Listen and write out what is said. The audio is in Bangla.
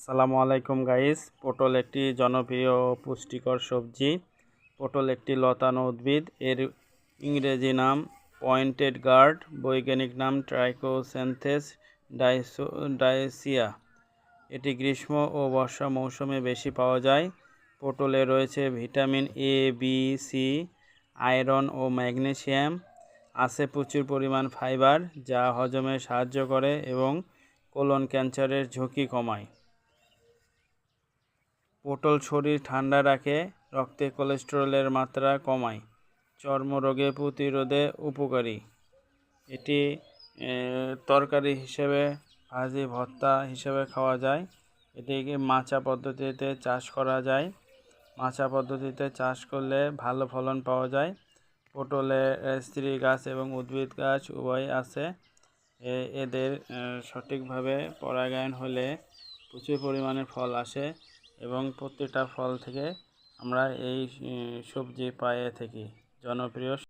আসসালামু আলাইকুম গাইস। পটল একটি জনপ্রিয় ও পুষ্টিকর সবজি। পটল একটি লতানো উদ্ভিদ। এর ইংরেজি নাম পয়েন্টেড গার্ড, বৈজ্ঞানিক নাম ট্রাইকোসেন্থেস ডায়সিয়া। এটি গ্রীষ্ম ও বর্ষা মৌসুমে বেশি পাওয়া যায়। পটলে রয়েছে vitamin A, B, C, iron ও ম্যাগনেসিয়াম। আছে প্রচুর পরিমাণ ফাইবার, যা হজমে সাহায্য করে এবং কোলন ক্যান্সারের ঝুঁকি কমায়। পটল শরীর ঠান্ডা রাখে, রক্তে কোলেস্টেরলের মাত্রা কমায়, চর্মরোগে প্রতিরোধে উপকারী। এটি তরকারি হিসেবে, ভাজি, ভর্তা হিসেবে খাওয়া যায়। এটিকে মাচা পদ্ধতিতে চাষ করা যায়। মাচা পদ্ধতিতে চাষ করলে ভালো ফলন পাওয়া যায়। পটলে স্ত্রী গাছ এবং উদ্ভিদ গাছ উভয় আছে। এদের সঠিকভাবে পরাগায়ন হলে প্রচুর পরিমাণে ফল আসে এবং প্রত্যেকটা ফল থেকে আমরা এই সবজি পেয়ে থাকি। জনপ্রিয়